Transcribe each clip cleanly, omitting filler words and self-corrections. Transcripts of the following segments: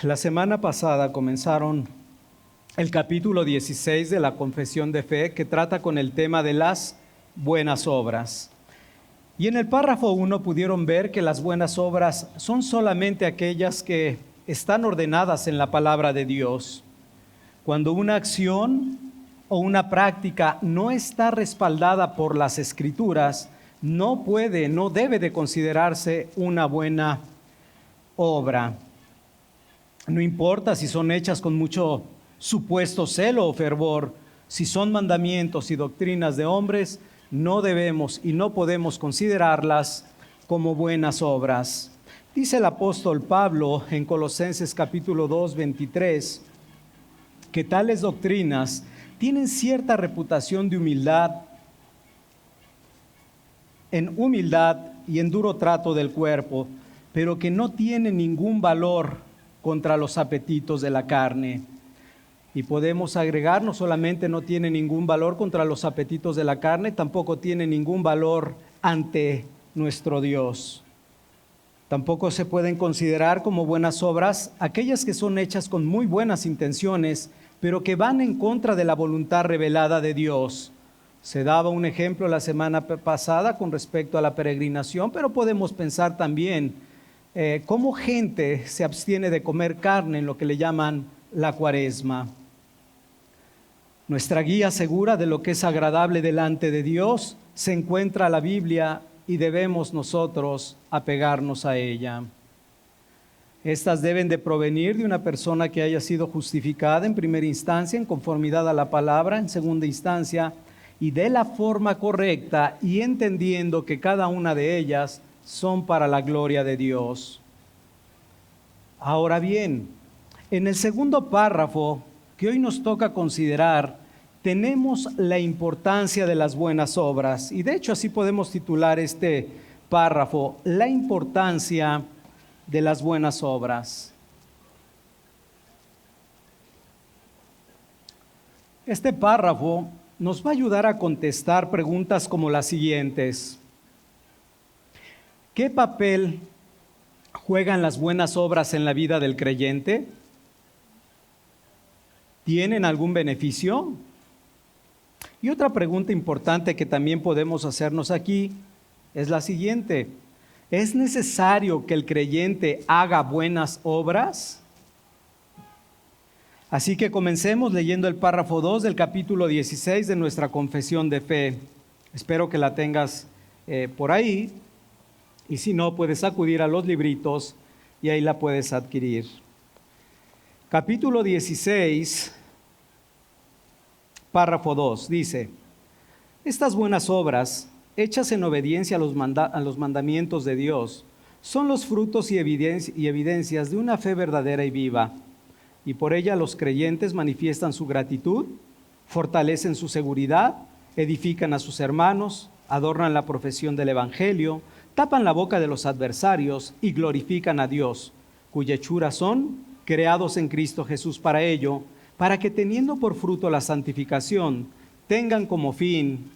La semana pasada comenzaron el capítulo 16 de la Confesión de Fe, que trata con el tema de las buenas obras. Y en el párrafo 1 pudieron ver que las buenas obras son solamente aquellas que están ordenadas en la palabra de Dios. Cuando una acción o una práctica no está respaldada por las Escrituras, no debe de considerarse una buena obra. No importa si son hechas con mucho supuesto celo o fervor, si son mandamientos y doctrinas de hombres, no debemos y no podemos considerarlas como buenas obras. Dice el apóstol Pablo en Colosenses capítulo 2, 23, que tales doctrinas tienen cierta reputación de humildad y en duro trato del cuerpo, pero que no tienen ningún valor contra los apetitos de la carne. Y podemos agregar, no solamente no tiene ningún valor contra los apetitos de la carne, tampoco tiene ningún valor ante nuestro Dios. Tampoco se pueden considerar como buenas obras aquellas que son hechas con muy buenas intenciones, pero que van en contra de la voluntad revelada de Dios. Se daba un ejemplo la semana pasada con respecto a la peregrinación, pero podemos pensar también cómo gente se abstiene de comer carne en lo que le llaman la Cuaresma. Nuestra guía segura de lo que es agradable delante de Dios se encuentra en la Biblia y debemos nosotros apegarnos a ella. Estas deben de provenir de una persona que haya sido justificada en primera instancia en conformidad a la palabra, en segunda instancia, y de la forma correcta y entendiendo que cada una de ellas son para la gloria de Dios. Ahora bien, en el segundo párrafo que hoy nos toca considerar, tenemos la importancia de las buenas obras. Y de hecho así podemos titular este párrafo, la importancia de las buenas obras. Este párrafo nos va a ayudar a contestar preguntas como las siguientes. ¿Qué papel juegan las buenas obras en la vida del creyente? ¿Tienen algún beneficio? Y otra pregunta importante que también podemos hacernos aquí es la siguiente. ¿Es necesario que el creyente haga buenas obras? Así que comencemos leyendo el párrafo 2 del capítulo 16 de nuestra Confesión de Fe. Espero que la tengas por ahí, y si no, puedes acudir a los libritos y ahí la puedes adquirir. Capítulo 16, párrafo 2, dice: estas buenas obras, hechas en obediencia a los mandamientos de Dios, son los frutos y evidencias de una fe verdadera y viva, y por ella los creyentes manifiestan su gratitud, fortalecen su seguridad, edifican a sus hermanos, adornan la profesión del Evangelio, tapan la boca de los adversarios y glorifican a Dios, cuya hechura son, creados en Cristo Jesús para ello, para que teniendo por fruto la santificación, tengan como fin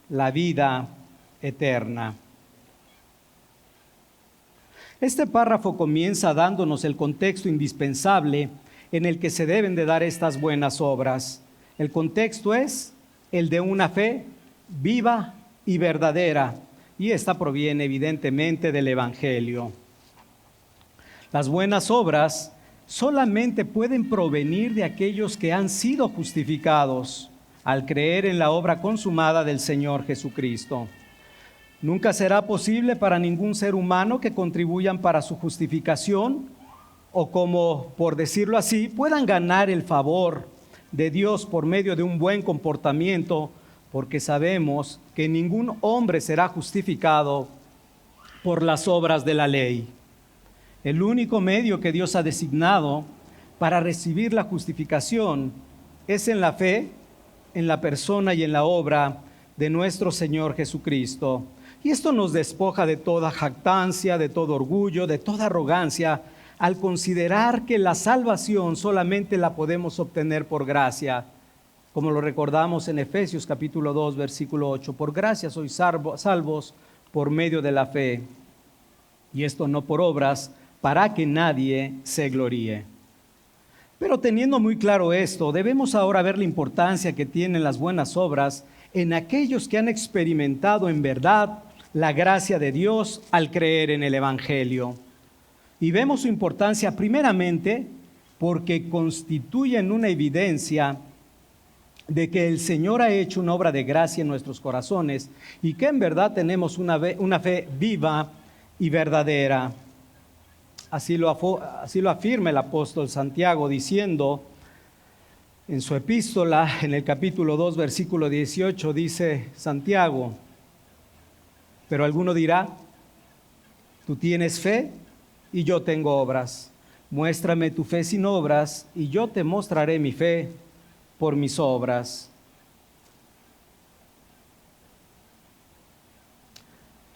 la vida eterna. Este párrafo comienza dándonos el contexto indispensable en el que se deben de dar estas buenas obras. El contexto es el de una fe viva y verdadera, y esta proviene evidentemente del Evangelio. Las buenas obras solamente pueden provenir de aquellos que han sido justificados al creer en la obra consumada del Señor Jesucristo. Nunca será posible para ningún ser humano que contribuyan para su justificación o, como por decirlo así, puedan ganar el favor de Dios por medio de un buen comportamiento, porque sabemos que ningún hombre será justificado por las obras de la ley. El único medio que Dios ha designado para recibir la justificación es en la fe, en la persona y en la obra de nuestro Señor Jesucristo. Y esto nos despoja de toda jactancia, de todo orgullo, de toda arrogancia, al considerar que la salvación solamente la podemos obtener por gracia. Como lo recordamos en Efesios capítulo 2, versículo 8, por gracia sois salvos por medio de la fe, y esto no por obras, para que nadie se gloríe. Pero teniendo muy claro esto, debemos ahora ver la importancia que tienen las buenas obras en aquellos que han experimentado en verdad la gracia de Dios al creer en el Evangelio. Y vemos su importancia primeramente porque constituyen una evidencia de que el Señor ha hecho una obra de gracia en nuestros corazones y que en verdad tenemos una fe viva y verdadera. Así lo afirma el apóstol Santiago diciendo en su epístola, en el capítulo 2, versículo 18, dice Santiago: pero alguno dirá, tú tienes fe y yo tengo obras. Muéstrame tu fe sin obras y yo te mostraré mi fe por mis obras.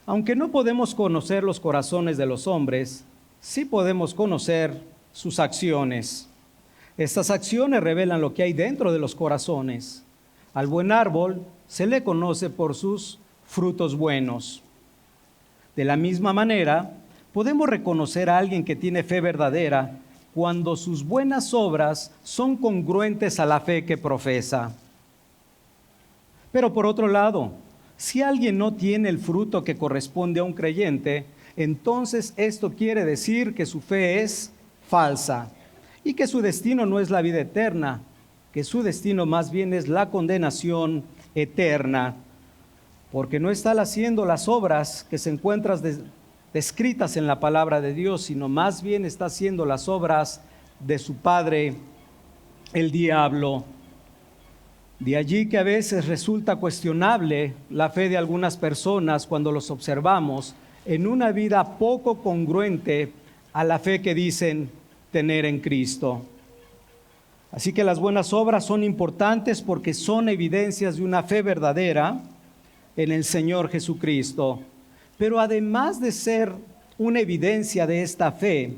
Aunque no podemos conocer los corazones de los hombres, sí podemos conocer sus acciones. Estas acciones revelan lo que hay dentro de los corazones. Al buen árbol se le conoce por sus frutos buenos. De la misma manera, podemos reconocer a alguien que tiene fe verdadera cuando sus buenas obras son congruentes a la fe que profesa. Pero por otro lado, si alguien no tiene el fruto que corresponde a un creyente, entonces esto quiere decir que su fe es falsa y que su destino no es la vida eterna, que su destino más bien es la condenación eterna, porque no está haciendo las obras que se encuentran descritas en la palabra de Dios, sino más bien está haciendo las obras de su padre, el diablo. De allí que a veces resulta cuestionable la fe de algunas personas cuando los observamos en una vida poco congruente a la fe que dicen tener en Cristo. Así que las buenas obras son importantes porque son evidencias de una fe verdadera en el Señor Jesucristo. Pero además de ser una evidencia de esta fe,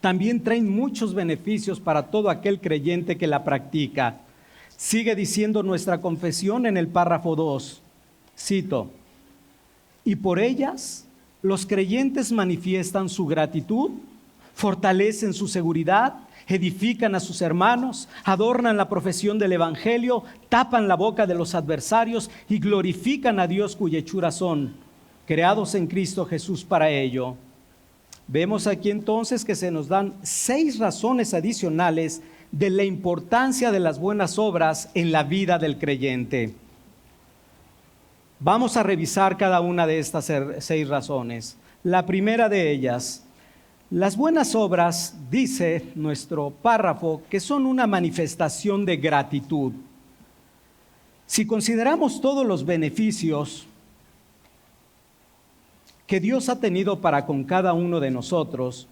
también traen muchos beneficios para todo aquel creyente que la practica. Sigue diciendo nuestra confesión en el párrafo 2, cito: y por ellas los creyentes manifiestan su gratitud, fortalecen su seguridad, edifican a sus hermanos, adornan la profesión del Evangelio, tapan la boca de los adversarios y glorifican a Dios cuya hechura son, creados en Cristo Jesús para ello. Vemos aquí entonces que se nos dan 6 razones adicionales de la importancia de las buenas obras en la vida del creyente. Vamos a revisar cada una de estas 6 razones. La primera de ellas: las buenas obras, dice nuestro párrafo, que son una manifestación de gratitud. Si consideramos todos los beneficios que Dios ha tenido para con cada uno de nosotros,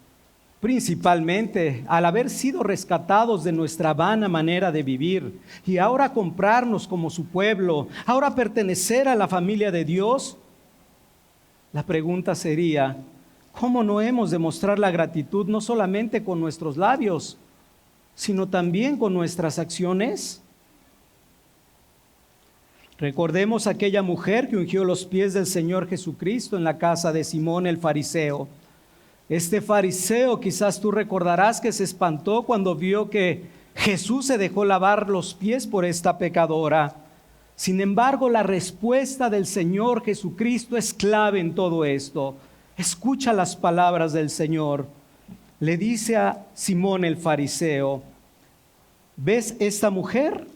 principalmente al haber sido rescatados de nuestra vana manera de vivir y ahora comprarnos como su pueblo, ahora pertenecer a la familia de Dios, la pregunta sería: ¿cómo no hemos de mostrar la gratitud no solamente con nuestros labios, sino también con nuestras acciones? Recordemos aquella mujer que ungió los pies del Señor Jesucristo en la casa de Simón el fariseo. Este fariseo, quizás tú recordarás, que se espantó cuando vio que Jesús se dejó lavar los pies por esta pecadora. Sin embargo, la respuesta del Señor Jesucristo es clave en todo esto. Escucha las palabras del Señor. Le dice a Simón el fariseo: ¿ves esta mujer?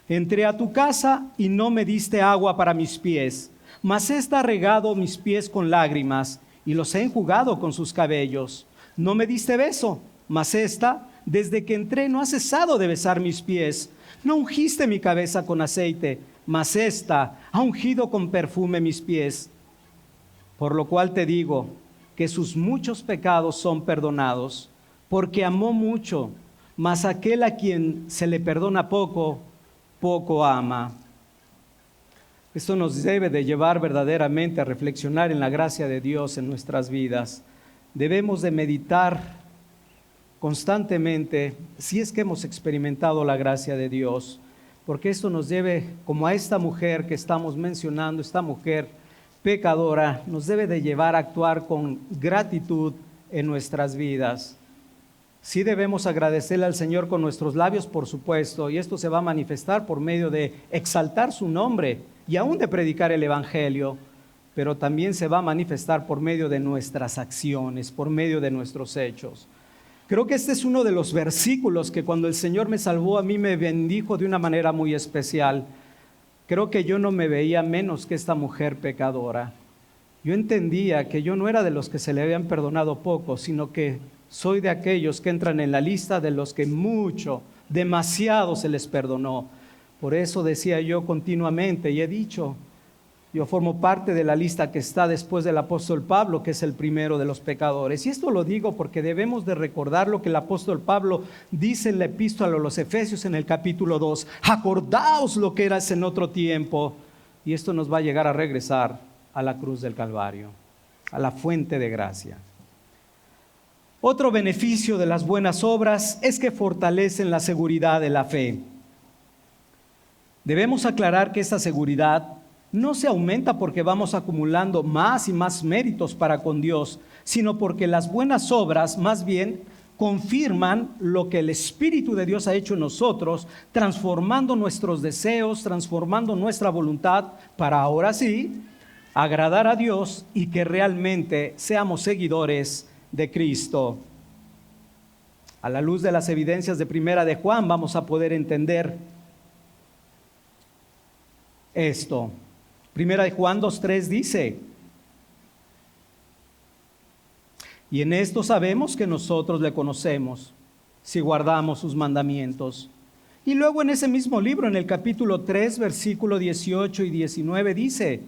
Entré a tu casa y no me diste agua para mis pies, mas ésta ha regado mis pies con lágrimas y los he enjugado con sus cabellos. No me diste beso, mas ésta, desde que entré, no ha cesado de besar mis pies. No ungiste mi cabeza con aceite, mas ésta ha ungido con perfume mis pies. Por lo cual te digo que sus muchos pecados son perdonados, porque amó mucho, mas aquel a quien se le perdona poco, poco ama. Esto nos debe de llevar verdaderamente a reflexionar en la gracia de Dios en nuestras vidas. Debemos de meditar constantemente si es que hemos experimentado la gracia de Dios, porque esto nos debe, como a esta mujer que estamos mencionando, esta mujer pecadora, nos debe de llevar a actuar con gratitud en nuestras vidas. Sí debemos agradecerle al Señor con nuestros labios, por supuesto, y esto se va a manifestar por medio de exaltar su nombre y aún de predicar el Evangelio, pero también se va a manifestar por medio de nuestras acciones, por medio de nuestros hechos. Creo que este es uno de los versículos que cuando el Señor me salvó a mí me bendijo de una manera muy especial. Creo que yo no me veía menos que esta mujer pecadora. Yo entendía que yo no era de los que se le habían perdonado poco, sino que soy de aquellos que entran en la lista de los que mucho, demasiado se les perdonó. Por eso decía yo continuamente y he dicho, yo formo parte de la lista que está después del apóstol Pablo, que es el primero de los pecadores. Y esto lo digo porque debemos de recordar lo que el apóstol Pablo dice en la epístola a los Efesios en el capítulo 2. Acordaos lo que eras en otro tiempo. Y esto nos va a llegar a regresar a la cruz del Calvario, a la fuente de gracia. Otro beneficio de las buenas obras es que fortalecen la seguridad de la fe. Debemos aclarar que esta seguridad no se aumenta porque vamos acumulando más y más méritos para con Dios, sino porque las buenas obras más bien confirman lo que el Espíritu de Dios ha hecho en nosotros, transformando nuestros deseos, transformando nuestra voluntad para ahora sí agradar a Dios y que realmente seamos seguidores de Cristo. A la luz de las evidencias de Primera de Juan vamos a poder entender esto. Primera de Juan 2:3 dice: y en esto sabemos que nosotros le conocemos, si guardamos sus mandamientos. Y luego en ese mismo libro, en el capítulo 3, versículo 18 y 19 dice: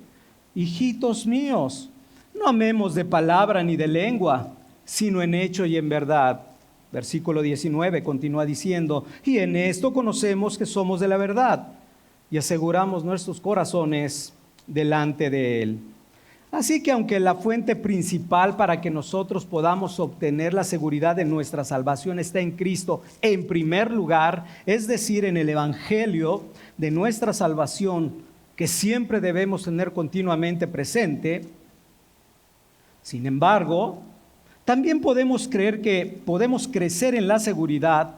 hijitos míos, no amemos de palabra ni de lengua, sino en hecho y en verdad. Versículo 19 continúa diciendo: y en esto conocemos que somos de la verdad y aseguramos nuestros corazones delante de Él. Así que aunque la fuente principal para que nosotros podamos obtener la seguridad de nuestra salvación está en Cristo en primer lugar, es decir, en el Evangelio de nuestra salvación, que siempre debemos tener continuamente presente, sin embargo, también podemos creer que podemos crecer en la seguridad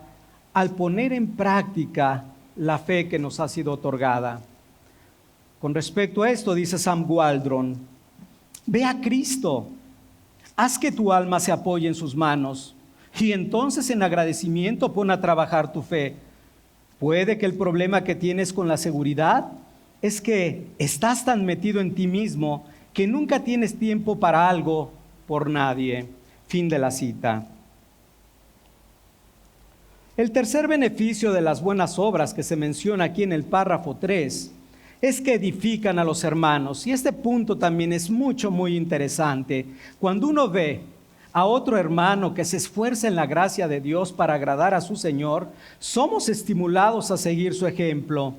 al poner en práctica la fe que nos ha sido otorgada. Con respecto a esto, dice Sam Waldron: ve a Cristo, haz que tu alma se apoye en sus manos y entonces en agradecimiento pon a trabajar tu fe. Puede que el problema que tienes con la seguridad es que estás tan metido en ti mismo que nunca tienes tiempo para algo por nadie. Fin de la cita. El tercer beneficio de las buenas obras que se menciona aquí en el párrafo 3 es que edifican a los hermanos. Y este punto también es muy interesante. Cuando uno ve a otro hermano que se esfuerza en la gracia de Dios para agradar a su Señor, somos estimulados a seguir su ejemplo.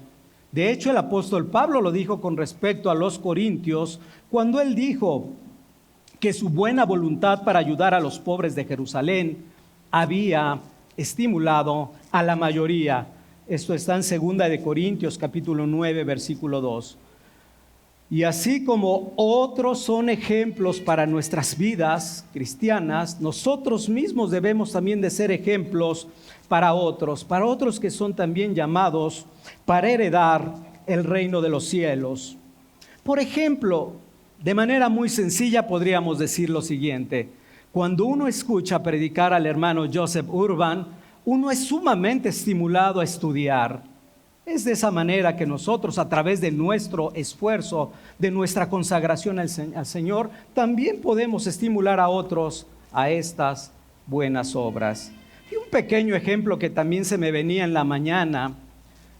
De hecho, el apóstol Pablo lo dijo con respecto a los corintios, cuando él dijo que su buena voluntad para ayudar a los pobres de Jerusalén había estimulado a la mayoría. Esto está en 2 de Corintios capítulo 9 versículo 2. Y así como otros son ejemplos para nuestras vidas cristianas, nosotros mismos debemos también de ser ejemplos para otros que son también llamados para heredar el reino de los cielos. Por ejemplo, de manera muy sencilla podríamos decir lo siguiente: cuando uno escucha predicar al hermano Joseph Urban, uno es sumamente estimulado a estudiar. Es de esa manera que nosotros, a través de nuestro esfuerzo, de nuestra consagración al Señor, también podemos estimular a otros a estas buenas obras. Y un pequeño ejemplo que también se me venía en la mañana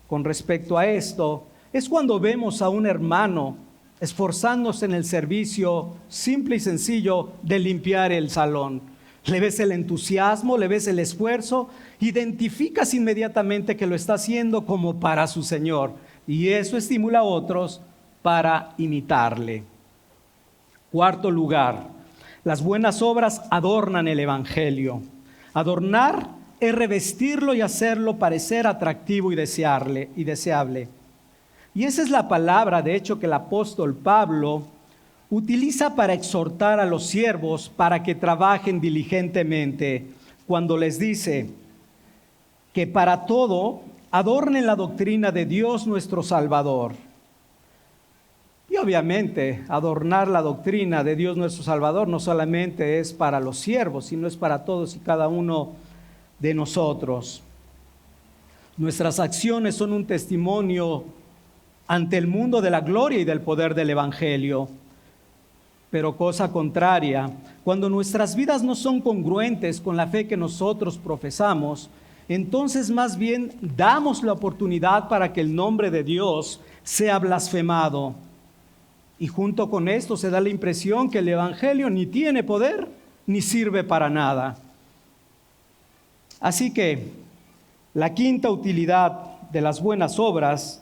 con respecto a esto, es cuando vemos a un hermano esforzándose en el servicio simple y sencillo de limpiar el salón. Le ves el entusiasmo, le ves el esfuerzo, identificas inmediatamente que lo está haciendo como para su Señor, y eso estimula a otros para imitarle. Cuarto lugar, las buenas obras adornan el Evangelio. Adornar es revestirlo y hacerlo parecer atractivo y deseable. Y esa es la palabra, de hecho, que el apóstol Pablo utiliza para exhortar a los siervos para que trabajen diligentemente. cuando les dice que para todo adornen la doctrina de Dios nuestro Salvador. Y obviamente adornar la doctrina de Dios nuestro Salvador no solamente es para los siervos, sino es para todos y cada uno de nosotros. Nuestras acciones son un testimonio ante el mundo de la gloria y del poder del Evangelio. Pero cosa contraria, cuando nuestras vidas no son congruentes con la fe que nosotros profesamos, entonces más bien damos la oportunidad para que el nombre de Dios sea blasfemado. Y junto con esto se da la impresión que el Evangelio ni tiene poder ni sirve para nada. Así que la quinta utilidad de las buenas obras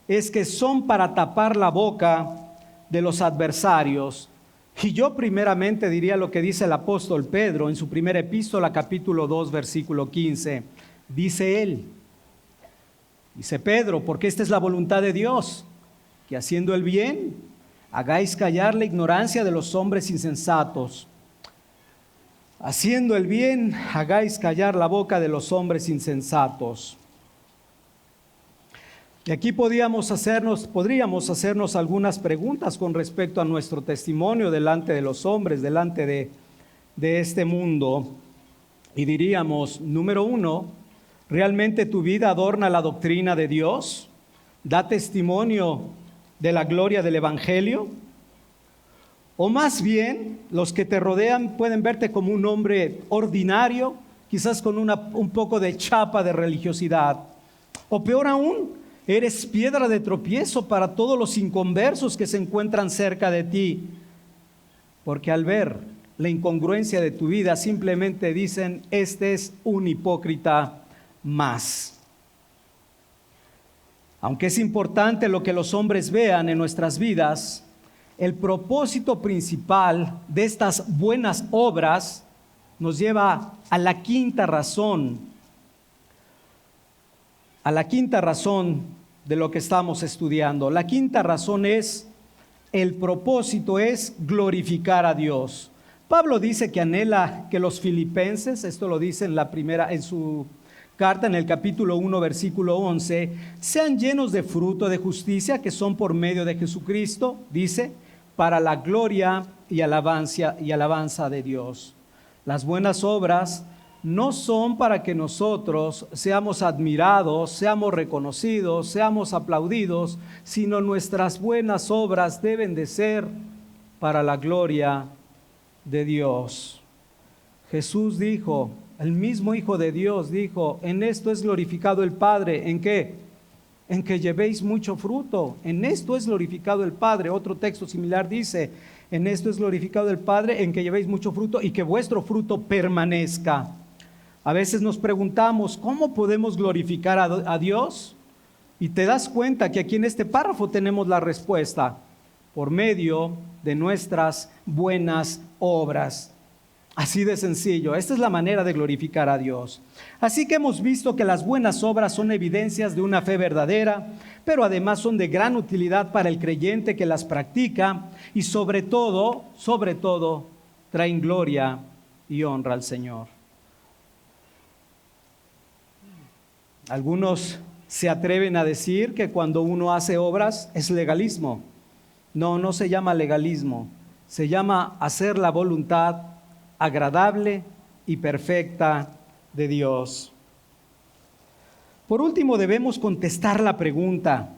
es que son para tapar la boca de los adversarios. Y yo primeramente diría lo que dice el apóstol Pedro en su primera epístola, capítulo 2, versículo 15. Dice Pedro, porque esta es la voluntad de Dios, que haciendo el bien, hagáis callar la ignorancia de los hombres insensatos. Haciendo el bien, hagáis callar la boca de los hombres insensatos. Y aquí podríamos hacernos algunas preguntas con respecto a nuestro testimonio delante de los hombres, delante de este mundo. Y diríamos, número uno, ¿realmente tu vida adorna la doctrina de Dios? ¿Da testimonio de la gloria del Evangelio? O más bien, los que te rodean pueden verte como un hombre ordinario, quizás con un poco de chapa de religiosidad. O peor aún, eres piedra de tropiezo para todos los inconversos que se encuentran cerca de ti. Porque al ver la incongruencia de tu vida, simplemente dicen, este es un hipócrita más. Aunque es importante lo que los hombres vean en nuestras vidas, el propósito principal de estas buenas obras nos lleva a la quinta razón de lo que estamos estudiando. La quinta razón es, el propósito es glorificar a Dios. Pablo dice que anhela que los filipenses, esto lo dice en su carta en el capítulo 1, versículo 11, sean llenos de fruto de justicia que son por medio de Jesucristo, dice, para la gloria y alabanza de Dios. Las buenas obras no son para que nosotros seamos admirados, seamos reconocidos, seamos aplaudidos, sino nuestras buenas obras deben de ser para la gloria de Dios. Jesús dijo, el mismo Hijo de Dios dijo, en esto es glorificado el Padre. ¿En qué? En que llevéis mucho fruto. En esto es glorificado el Padre. Otro texto similar dice, en esto es glorificado el Padre, en que llevéis mucho fruto y que vuestro fruto permanezca. A veces nos preguntamos, ¿cómo podemos glorificar a Dios? Y te das cuenta que aquí en este párrafo tenemos la respuesta, por medio de nuestras buenas obras. Así de sencillo, esta es la manera de glorificar a Dios. Así que hemos visto que las buenas obras son evidencias de una fe verdadera, pero además son de gran utilidad para el creyente que las practica y sobre todo, traen gloria y honra al Señor. Algunos se atreven a decir que cuando uno hace obras es legalismo. No, no se llama legalismo, se llama hacer la voluntad agradable y perfecta de Dios. Por último, debemos contestar la pregunta,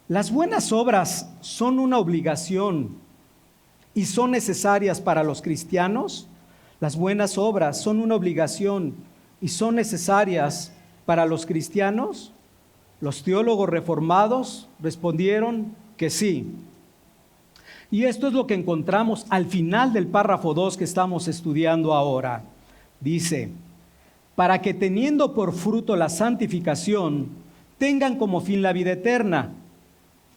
¿las buenas obras son una obligación y son necesarias para los cristianos? ¿Las buenas obras son una obligación y son necesarias para los cristianos? Los teólogos reformados respondieron que sí. Y esto es lo que encontramos al final del párrafo 2 que estamos estudiando ahora. Dice, para que teniendo por fruto la santificación, tengan como fin la vida eterna.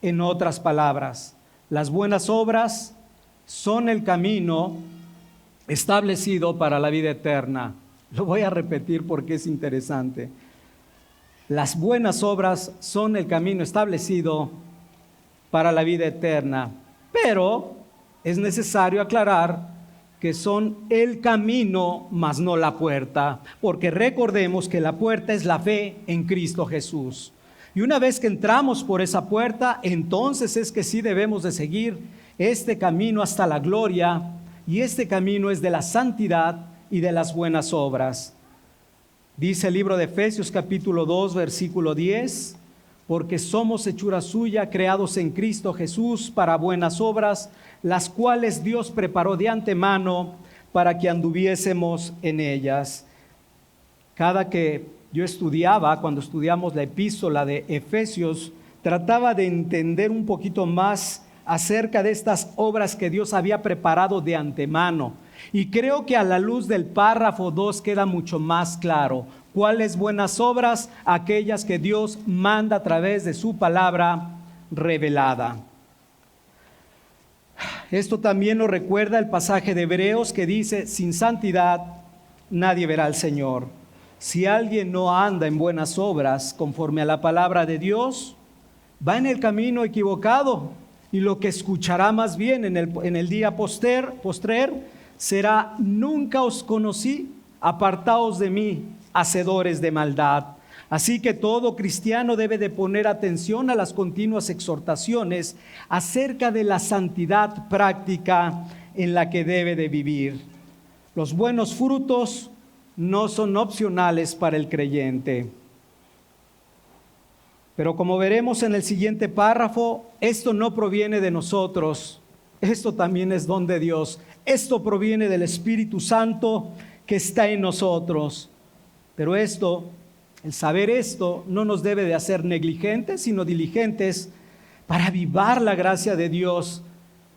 En otras palabras, las buenas obras son el camino establecido para la vida eterna. Lo voy a repetir porque es interesante. Las buenas obras son el camino establecido para la vida eterna. Pero es necesario aclarar que son el camino, mas no la puerta, porque recordemos que la puerta es la fe en Cristo Jesús. Y una vez que entramos por esa puerta, entonces es que sí debemos de seguir este camino hasta la gloria, y este camino es de la santidad y de las buenas obras. Dice el libro de Efesios capítulo 2, versículo 10, porque somos hechura suya, creados en Cristo Jesús para buenas obras, las cuales Dios preparó de antemano para que anduviésemos en ellas. Cada que yo estudiaba, cuando estudiamos la epístola de Efesios, trataba de entender un poquito más acerca de estas obras que Dios había preparado de antemano. Y creo que a la luz del párrafo 2 queda mucho más claro. ¿Cuáles buenas obras? Aquellas que Dios manda a través de su palabra revelada. Esto también nos recuerda el pasaje de Hebreos que dice: sin santidad nadie verá al Señor. Si alguien no anda en buenas obras conforme a la palabra de Dios, va en el camino equivocado, y lo que escuchará más bien en el día postrer será: nunca os conocí, apartaos de mí, hacedores de maldad. Así que todo cristiano debe de poner atención a las continuas exhortaciones acerca de la santidad práctica en la que debe de vivir. Los buenos frutos no son opcionales para el creyente. Pero como veremos en el siguiente párrafo, esto no proviene de nosotros, esto también es don de Dios. Esto proviene del Espíritu Santo que está en nosotros. Pero el saber esto, no nos debe de hacer negligentes, sino diligentes para avivar la gracia de Dios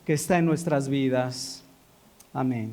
que está en nuestras vidas. Amén.